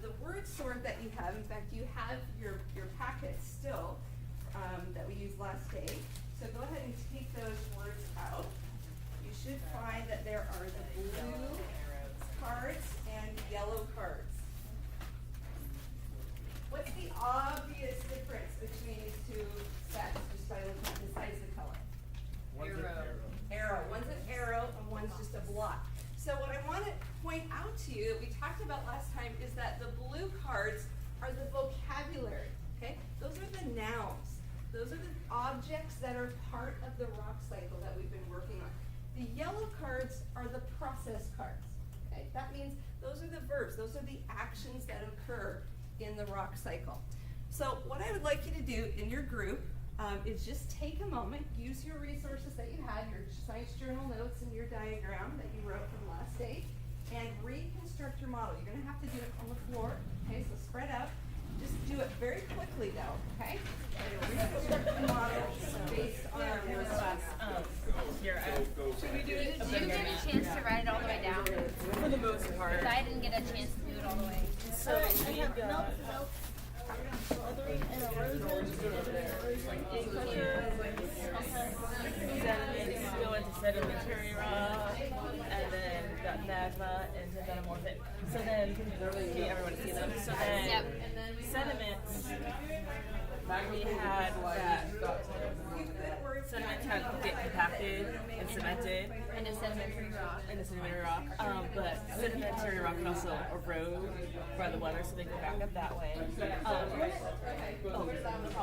The word sort that you have, in fact, you have your packet still that we used last day. So go ahead and take those words out. You should find that there are the blue cards and yellow cards. What's the obvious difference between these two sets, just by looking at the size of the color? Arrow. One's an arrow and one's just a block. So what I want to point out to you that we talked about last time is that the blue cards are the vocabulary, okay? Those are the nouns. Those are the objects that are part of the rock cycle that we've been working on. The yellow cards are the process cards, okay? That means those are the verbs. Those are the actions that occur in the rock cycle. So what I would like you to do in your group is just take a moment, use your resources that you had, your science journal notes and your diagram that you wrote from last day, and reconstruct your model. You're going to have to do it on the floor, okay? So spread out. Just do it very quickly though, okay? Reconstruct the model based on your class. Should we do it? Did you get a chance to write it all the way down? For the most part. I didn't get a chance to do it all the way. So we have milk. Smothering and erosion, Ink pressure, sediments go into sedimentary rock, and then got magma into metamorphic. So then, can everyone see them? So then, sediments, we had that sediments had get compacted and cemented. and a sedimentary rock. In the sedimentary rock, but sedimentary rock can also erode by the weather, so they go back up that way.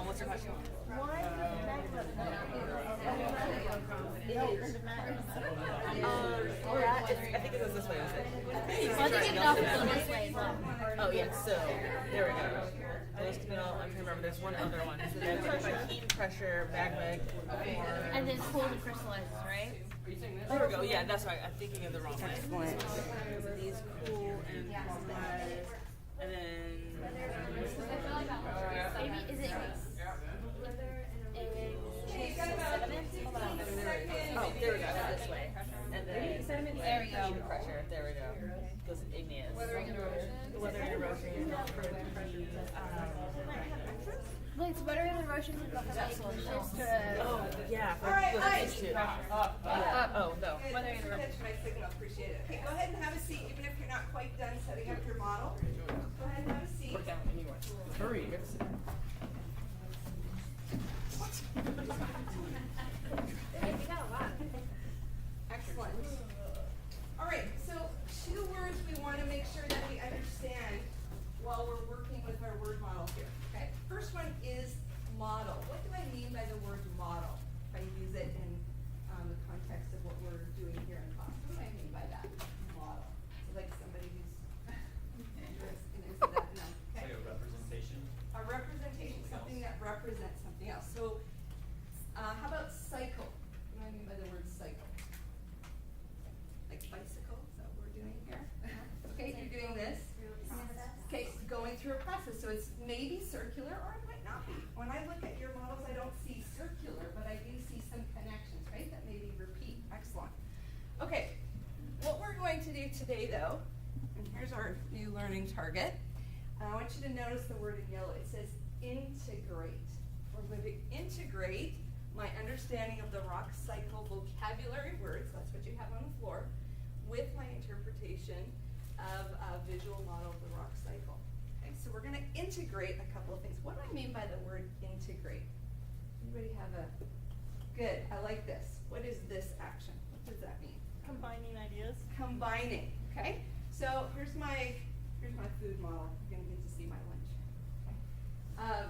What's your question? Why did magma I think it goes this way, is it? I think it off go this way. Oh yeah, so there we go. Those two, I'm trying to remember. There's one other one. So then by heat and pressure, magma, And then cooled and crystallizes, right? there we go. Yeah, that's right. I'm thinking of the wrong one. So these cool and crystallize, and then Maybe is it sediments? Hold on. oh, there we go. This way, and then There we go. heat and pressure. There we go. Goes igneous. Weather and erosion. Wait, so what are the erosions and just Oh yeah. All right, these two. Oh no. Good. Catch my signal, appreciate it. Okay, go ahead and have a seat, even if you're not quite done setting up your model. Go ahead and have a seat. Hurry. Excellent. All right, so two words we want to make sure that we understand while we're working with our word model here, okay? First one is model. What do I mean by the word model? If I use it in the context of what we're doing here in class. What do I mean by that? Model. So like somebody who's, is that, no, okay? Like a representation. A representation, something that represents something else. So, how about cycle? What do I mean by the word cycle? Like bicycle, is that what we're doing here? Okay, you're doing this. Okay, going through a process. So it's maybe circular or it might not be. When I look at your models, I don't see circular, but I do see some connections, right? That maybe repeat. Excellent. Okay, what we're going to do today though, and here's our new learning target. I want you to notice the word in yellow. It says integrate. We're going to integrate my understanding of the rock cycle vocabulary words, that's what you have on the floor, with my interpretation of a visual model of the rock cycle. Okay, so we're going to integrate a couple of things. What do I mean by the word integrate? Anybody have a, good, I like this. What is this action? What does that mean? Combining ideas. Combining, okay? So here's my food model. You're gonna get to see my lunch. Okay.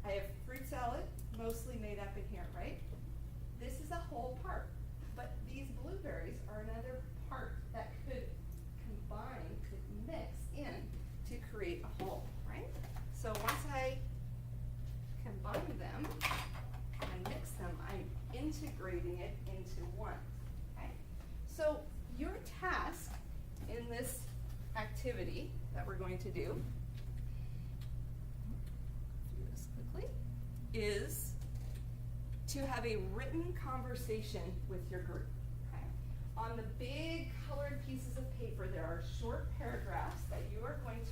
I have fruit salad, mostly made up in here, right? This is a whole part, but these blueberries are another part that could combine, could mix in to create a whole, right? So once I combine them and mix them, I'm integrating it into one, okay? So your task in this activity that we're going to do this quickly, is to have a written conversation with your group. On the big colored pieces of paper, there are short paragraphs that you are going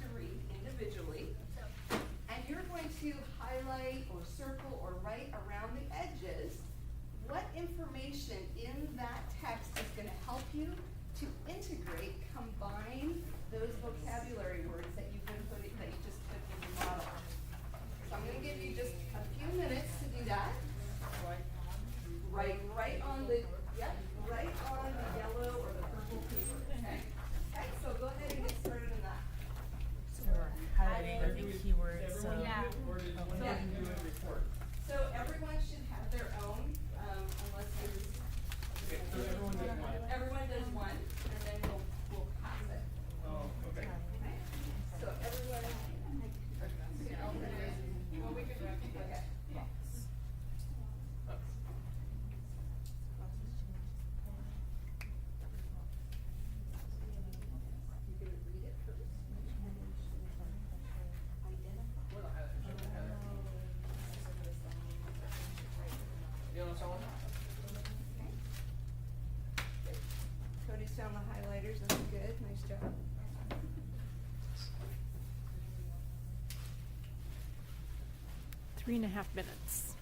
3.5 minutes.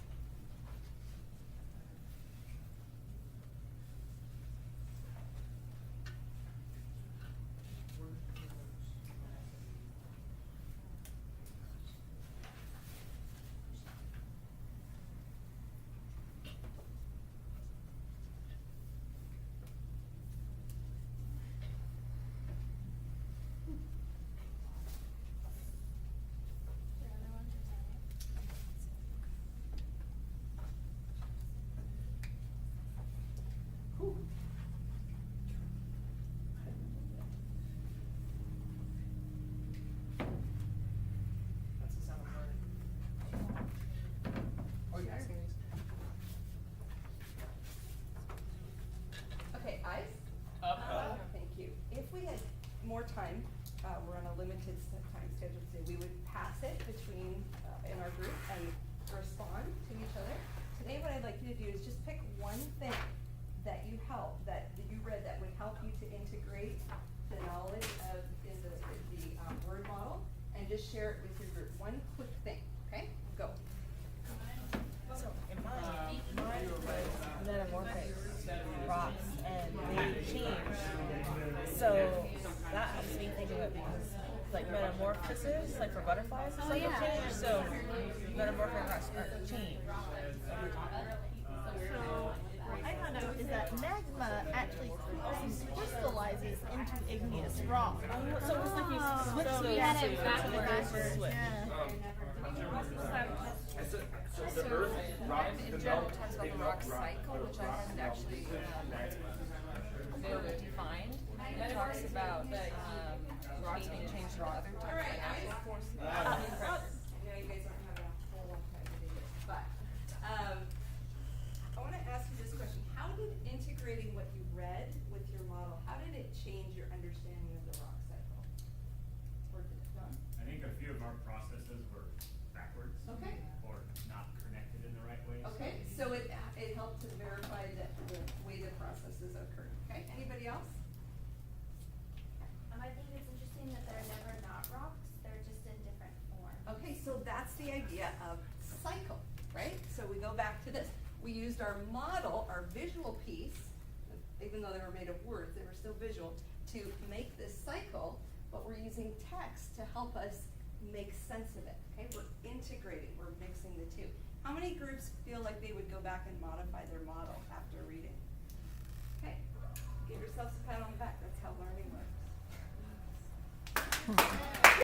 That's the sound of learning. Oh, yeah. Okay, eyes? Up. Thank you. If we had more time, we're on a limited time schedule today, we would pass it between, in our group and respond to each other. Today, what I'd like you to do is just pick one thing that you read that would help you to integrate the knowledge of, in the word model, and just share it with your group. One quick thing, okay? Go. So in mine was metamorphic rocks and they change. So that helps me think of it because like metamorphosis, like for butterflies, is like a change. So metamorphic rocks are change over time. So what I found out is that magma actually crystallizes into igneous rock. So it's like you switch So those we had two. it backwards. Switch. Yeah. So the Earth rocks In general, it talks about the rock cycle, which I hadn't actually really defined. It talks about rocks being changed to other types of natural forces. I know you guys aren't having a whole lot of time to do this, but, I wanna ask you this question. How did integrating what you read with your model, how did it change your understanding of the rock cycle? Or did it, John? I think a few of our processes were backwards. Okay. Or not connected in the right way. Okay, so it helped to verify that the way the processes occurred, okay? Anybody else? I think it's interesting that they're never not rocks, they're just in different forms. Okay, so that's the idea of cycle, right? So we go back to this. We used our model, our visual piece, even though they were made of words, they were still visual, to make this cycle, but we're using text to help us make sense of it, okay? We're integrating, we're mixing the two. How many groups feel like they would go back and modify their model after reading? Okay, give yourselves a pat on the back, that's how learning works.